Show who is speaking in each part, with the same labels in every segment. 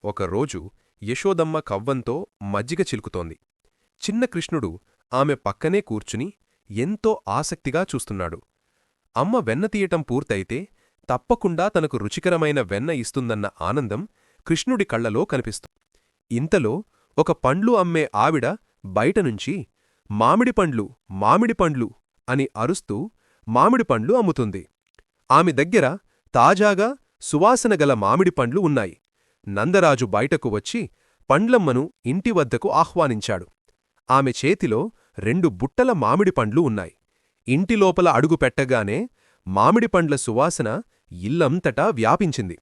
Speaker 1: ఒకరోజు యశోదమ్మ కవ్వంతో మజ్జిగ చిలుకుతోంది. చిన్న కృష్ణుడు ఆమె పక్కనే కూర్చుని ఎంతో ఆసక్తిగా చూస్తున్నాడు. అమ్మ వెన్న తీయటం పూర్తయితే తప్పకుండా తనకు రుచికరమైన వెన్న ఇస్తుందన్న ఆనందం కృష్ణుడి కళ్లలో కనిపిస్తుంది. ఇంతలో ఒక పండ్లు అమ్మే ఆవిడ బయటనుంచి మామిడిపండ్లు మామిడిపండ్లు అని అరుస్తూ మామిడిపండ్లు అమ్ముతుంది. ఆమె దగ్గర తాజాగా సువాసనగల మామిడిపండ్లు ఉన్నాయి. నందరాజు బయటకు వచ్చి పండ్లమ్మను ఇంటివద్దకు ఆహ్వానించాడు. ఆమె చేతిలో 2 బుట్టల మామిడిపండ్లు ఉన్నాయి. ఇంటిలోపల అడుగు పెట్టగానే మామిడిపండ్ల సువాసన ఇల్లంతటా వ్యాపించింది.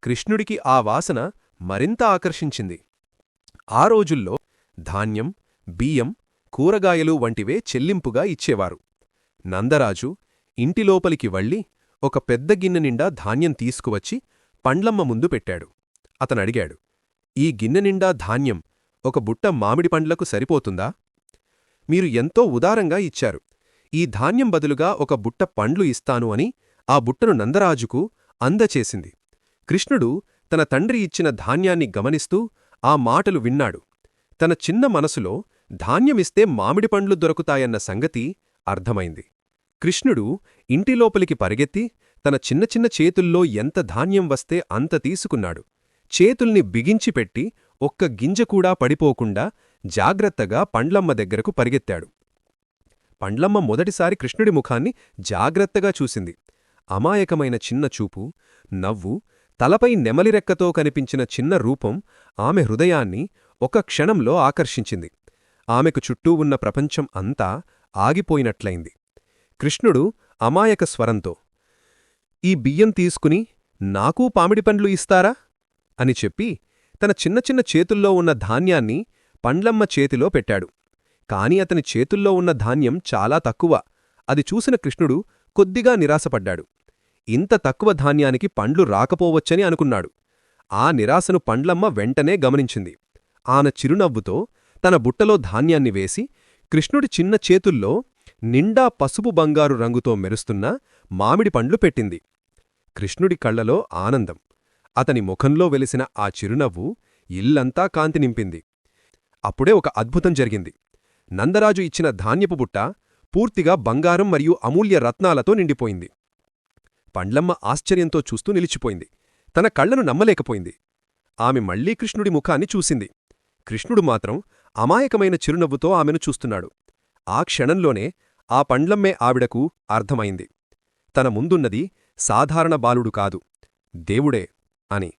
Speaker 1: కృష్ణుడికి ఆ వాసన మరింత ఆకర్షించింది. ఆ రోజుల్లో ధాన్యం, బియ్యం, కూరగాయలు వంటివే చెల్లింపుగా ఇచ్చేవారు. నందరాజు ఇంటిలోపలికి వెళ్ళి ఒక పెద్ద గిన్నె నిండా ధాన్యం తీసుకువచ్చి పండ్లమ్మ ముందు పెట్టాడు. అతనడిగాడు, ఈ గిన్నె నిండా ధాన్యం ఒక బుట్ట మామిడిపండ్లకు సరిపోతుందా? మీరు ఎంతో ఉదారంగా ఇచ్చారు. ఈ ధాన్యం బదులుగా ఒక బుట్ట పండ్లు ఇస్తాను అని ఆ బుట్టను నందరాజుకు అందచేసింది. కృష్ణుడు తన తండ్రి ఇచ్చిన ధాన్యాన్ని గమనిస్తూ ఆ మాటలు విన్నాడు. తన చిన్న మనసులో ధాన్యమిస్తే మామిడిపండ్లు దొరుకుతాయన్న సంగతి అర్థమైంది. కృష్ణుడు ఇంటిలోపలికి పరిగెత్తి తన చిన్న చిన్న చేతుల్లో ఎంత ధాన్యం వస్తే అంత తీసుకున్నాడు. చేతుల్ని బిగించిపెట్టి ఒక్క గింజకూడా పడిపోకుండా జాగ్రత్తగా పండ్లమ్మ దగ్గరకు పరిగెత్తాడు. పండ్లమ్మ మొదటిసారి కృష్ణుడి ముఖాన్ని జాగ్రత్తగా చూసింది. అమాయకమైన చిన్న చూపు, నవ్వు, తలపై నెమలిరెక్కతో కనిపించిన చిన్న రూపం ఆమె హృదయాన్ని ఒక క్షణంలో ఆకర్షించింది. ఆమెకు చుట్టూ ఉన్న ప్రపంచం అంతా ఆగిపోయినట్లయింది. కృష్ణుడు అమాయక స్వరంతో, ఈ బియ్యం తీసుకుని నాకూ పామిడిపండ్లు ఇస్తారా? అని చెప్పి తన చిన్న చిన్న చేతుల్లో ఉన్న ధాన్యాన్ని పండ్లమ్మ చేతిలో పెట్టాడు. కాని అతని చేతుల్లో ఉన్న ధాన్యం చాలా తక్కువ. అది చూసిన కృష్ణుడు కొద్దిగా నిరాశపడ్డాడు. ఇంత తక్కువ ధాన్యానికి పండ్లు రాకపోవచ్చని అనుకున్నాడు. ఆ నిరాశను పండ్లమ్మ వెంటనే గమనించింది. ఆమె చిరునవ్వుతో తన బుట్టలో ధాన్యాన్ని వేసి కృష్ణుడి చిన్న చేతుల్లో నిండా పసుపు బంగారు రంగుతో మెరుస్తున్న మామిడి పండ్లు పెట్టింది. కృష్ణుడి కళ్లలో ఆనందం, అతని ముఖంలో వెలిసిన ఆ చిరునవ్వు ఇల్లంతా కాంతి నింపింది. అప్పుడే ఒక అద్భుతం జరిగింది. నందరాజు ఇచ్చిన ధాన్యపు బుట్ట పూర్తిగా బంగారం మరియు అమూల్య రత్నాలతో నిండిపోయింది. పండ్లమ్మ ఆశ్చర్యంతో చూస్తూ నిలిచిపోయింది. తన కళ్లను నమ్మలేకపోయింది. ఆమె మళ్లీ కృష్ణుడి ముఖాన్ని చూసింది. కృష్ణుడు మాత్రం అమాయకమైన చిరునవ్వుతో ఆమెను చూస్తున్నాడు. ఆ క్షణంలోనే ఆ పండ్లమ్మే ఆవిడకు అర్థమైంది. తన ముందున్నది సాధారణ బాలుడు కాదు, దేవుడే అని.